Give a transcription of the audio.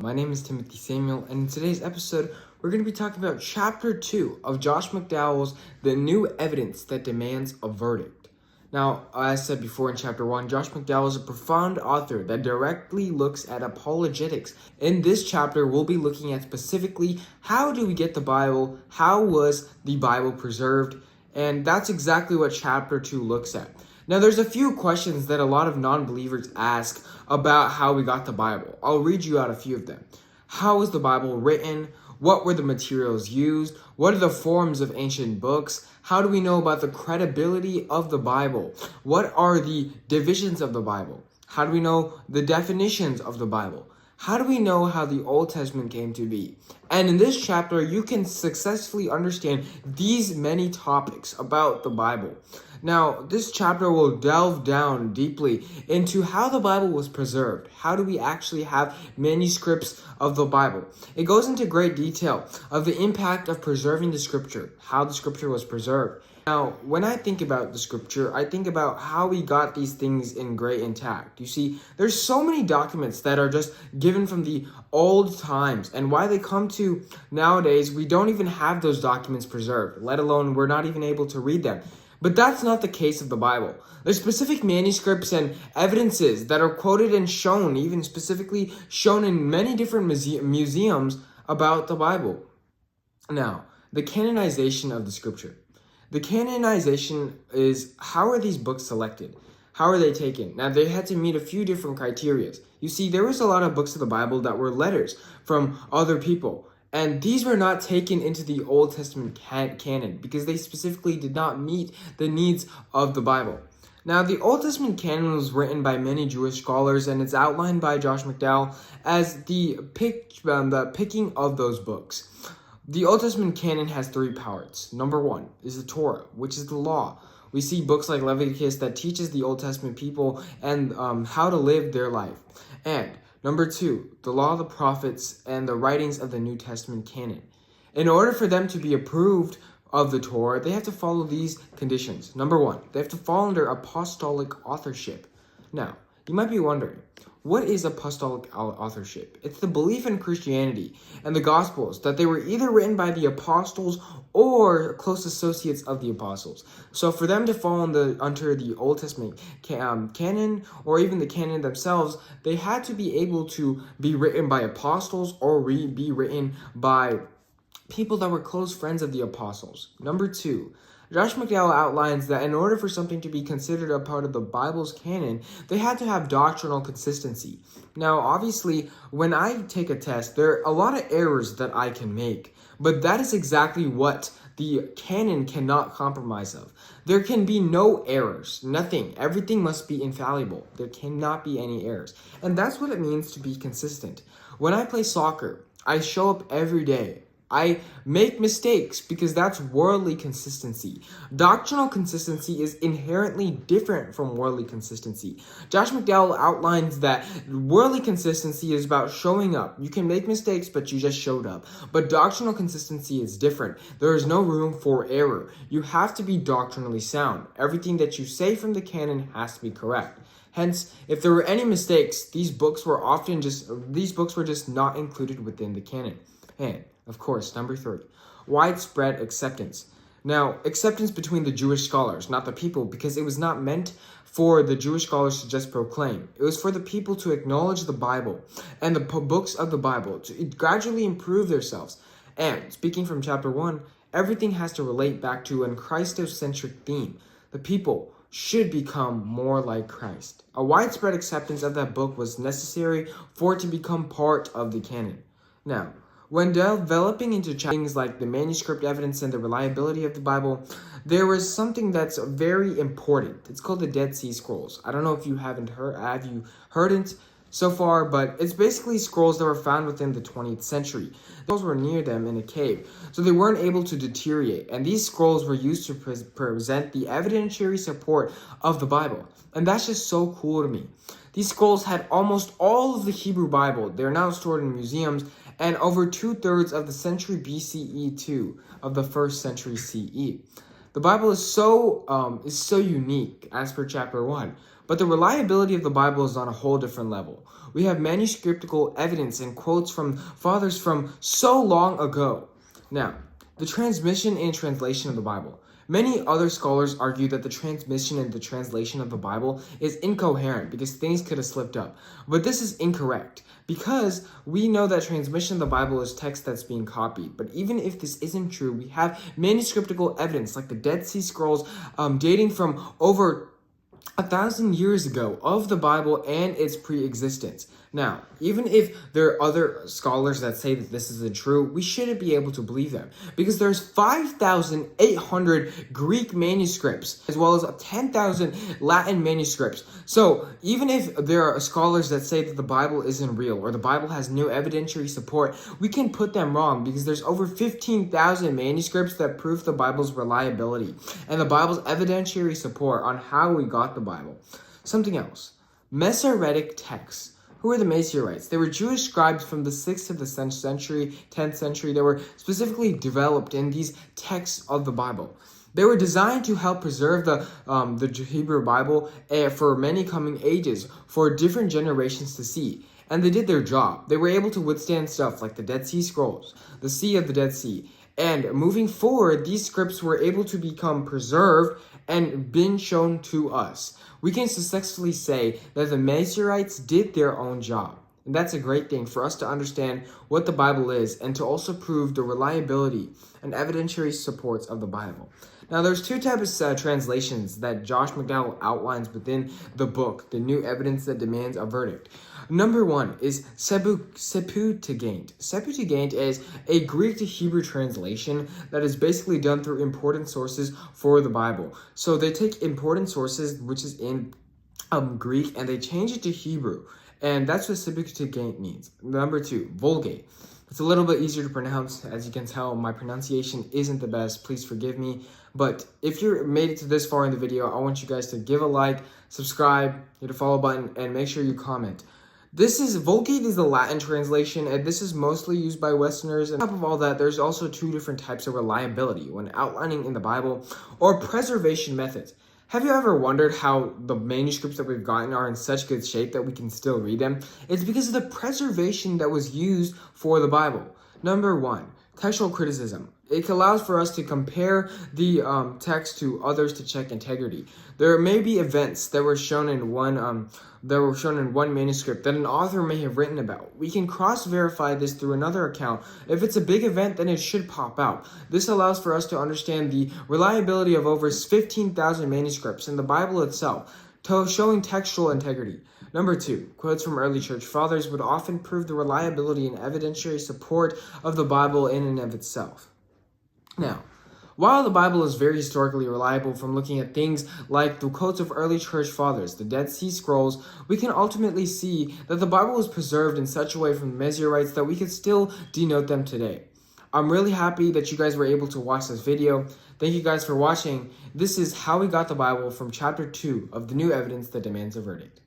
My name is Timothy Samuel, and in today's episode, we're going to be talking about Chapter 2 of Josh McDowell's The New Evidence That Demands a Verdict. Now, as I said before in Chapter 1, Josh McDowell is a profound author that directly looks at apologetics. In this chapter, we'll be looking at specifically how do we get the Bible, how was the Bible preserved, and that's exactly what Chapter 2 looks at. Now, there's a few questions that a lot of non-believers ask about how we got the Bible. I'll read you out a few of them. How was the Bible written? What were the materials used? What are the forms of ancient books? How do we know about the credibility of the Bible? What are the divisions of the Bible? How do we know the definitions of the Bible? How do we know how the Old Testament came to be? And in this chapter, you can successfully understand these many topics about the Bible. Now, this chapter will delve down deeply into how the Bible was preserved. How do we actually have manuscripts of the Bible? It goes into great detail of the impact of preserving the scripture, how the scripture was preserved. Now, when I think about the scripture, I think about how we got these things in great intact. You see, there's so many documents that are just given from the old times, and why they come to nowadays, we don't even have those documents preserved, let alone we're not even able to read them. But that's not the case of the Bible. There's specific manuscripts and evidences that are quoted and shown, even specifically shown in many different museums about the Bible. Now, the canonization of the scripture. The canonization is, how are these books selected? How are they taken? Now, they had to meet a few different criteria. You see, there was a lot of books of the Bible that were letters from other people. And these were not taken into the Old Testament canon because they specifically did not meet the needs of the Bible. Now, the Old Testament canon was written by many Jewish scholars, and it's outlined by Josh McDowell as the picking of those books. The Old Testament canon has three parts. Number one is the Torah, which is the law. We see books like Leviticus that teaches the Old Testament people and how to live their life. And number two, the law of the prophets and the writings of the New Testament canon. In order for them to be approved of the Torah, they have to follow these conditions. Number one, they have to fall under apostolic authorship. Now, you might be wondering, what is apostolic authorship? It's the belief in Christianity and the Gospels that they were either written by the apostles or close associates of the apostles. So for them to fall under the Old Testament canon or even the canon themselves, they had to be able to be written by apostles or be written by people that were close friends of the apostles. Number two, Josh McDowell outlines that in order for something to be considered a part of the Bible's canon, they had to have doctrinal consistency. Now, obviously, when I take a test, there are a lot of errors that I can make, but that is exactly what the canon cannot compromise of. There can be no errors, nothing. Everything must be infallible. There cannot be any errors. And that's what it means to be consistent. When I play soccer, I show up every day. I make mistakes because that's worldly consistency. Doctrinal consistency is inherently different from worldly consistency. Josh McDowell outlines that worldly consistency is about showing up. You can make mistakes, but you just showed up. But doctrinal consistency is different. There is no room for error. You have to be doctrinally sound. Everything that you say from the canon has to be correct. Hence, if there were any mistakes, these books were just not included within the canon. And of course, number three, widespread acceptance. Now, acceptance between the Jewish scholars, not the people, because it was not meant for the Jewish scholars to just proclaim. It was for the people to acknowledge the Bible and the books of the Bible, to gradually improve themselves. And speaking from chapter 1, everything has to relate back to a Christocentric theme. The people should become more like Christ. A widespread acceptance of that book was necessary for it to become part of the canon. Now, when developing into things like the manuscript evidence and the reliability of the Bible, there was something that's very important. It's called the Dead Sea Scrolls. I don't know if you have you heard it so far, but it's basically scrolls that were found within the 20th century. Those were near them in a cave, so they weren't able to deteriorate. And these scrolls were used to present the evidentiary support of the Bible. And that's just so cool to me. These scrolls had almost all of the Hebrew Bible. They're now stored in museums, and over 2/3 of the century BCE to of the 1st century CE. The Bible is so unique as per chapter 1, But the reliability of the Bible is on a whole different level. We have manuscriptical evidence and quotes from fathers from so long ago. Now, the transmission and translation of the Bible. Many other scholars argue that the transmission and the translation of the Bible is incoherent because things could have slipped up. But this is incorrect because we know that transmission of the Bible is text that's being copied. But even if this isn't true, we have manuscriptical evidence like the Dead Sea Scrolls dating from over 1,000 years ago of the Bible and its pre-existence. Now, even if there are other scholars that say that this isn't true, we shouldn't be able to believe them because there's 5,800 Greek manuscripts as well as 10,000 Latin manuscripts. So even if there are scholars that say that the Bible isn't real or the Bible has no evidentiary support, we can put them wrong because there's over 15,000 manuscripts that prove the Bible's reliability and the Bible's evidentiary support on how we got the Bible. Something else. Masoretic texts. Who are the Masoretes? They were Jewish scribes from the 6th to the 10th century. They were specifically developed in these texts of the Bible. They were designed to help preserve the Hebrew Bible for many coming ages, for different generations to see. And they did their job. They were able to withstand stuff like the Dead Sea Scrolls, the Sea of the Dead Sea. And moving forward, these scripts were able to become preserved and been shown to us. We can successfully say that the Masoretes did their own job. And that's a great thing for us to understand what the Bible is and to also prove the reliability and evidentiary supports of the Bible. Now, there's two types of translations that Josh McDowell outlines within the book, The New Evidence That Demands a Verdict. Number one is Septuagint. Septuagint is a Greek to Hebrew translation that is basically done through important sources for the Bible. So they take important sources, which is in Greek, and they change it to Hebrew. And that's what Septuagint means. Number two, Vulgate. It's a little bit easier to pronounce. As you can tell, my pronunciation isn't the best. Please forgive me. But if you made it to this far in the video, I want you guys to give a like, subscribe, hit the follow button, and make sure you comment. Vulgate is the Latin translation, and this is mostly used by Westerners. And on top of all that, there's also two different types of reliability when outlining in the Bible or preservation methods. Have you ever wondered how the manuscripts that we've gotten are in such good shape that we can still read them? It's because of the preservation that was used for the Bible. Number one, textual criticism. It allows for us to compare the text to others to check integrity. There may be events that were shown in one manuscript that an author may have written about. We can cross-verify this through another account. If it's a big event, then it should pop out. This allows for us to understand the reliability of over 15,000 manuscripts in the Bible itself, showing textual integrity. Number two, quotes from early church fathers would often prove the reliability and evidentiary support of the Bible in and of itself. Now, while the Bible is very historically reliable from looking at things like the quotes of early church fathers, the Dead Sea Scrolls, we can ultimately see that the Bible was preserved in such a way from the Masoretes that we could still denote them today. I'm really happy that you guys were able to watch this video. Thank you guys for watching. This is how we got the Bible from chapter 2 of The New Evidence That Demands a Verdict.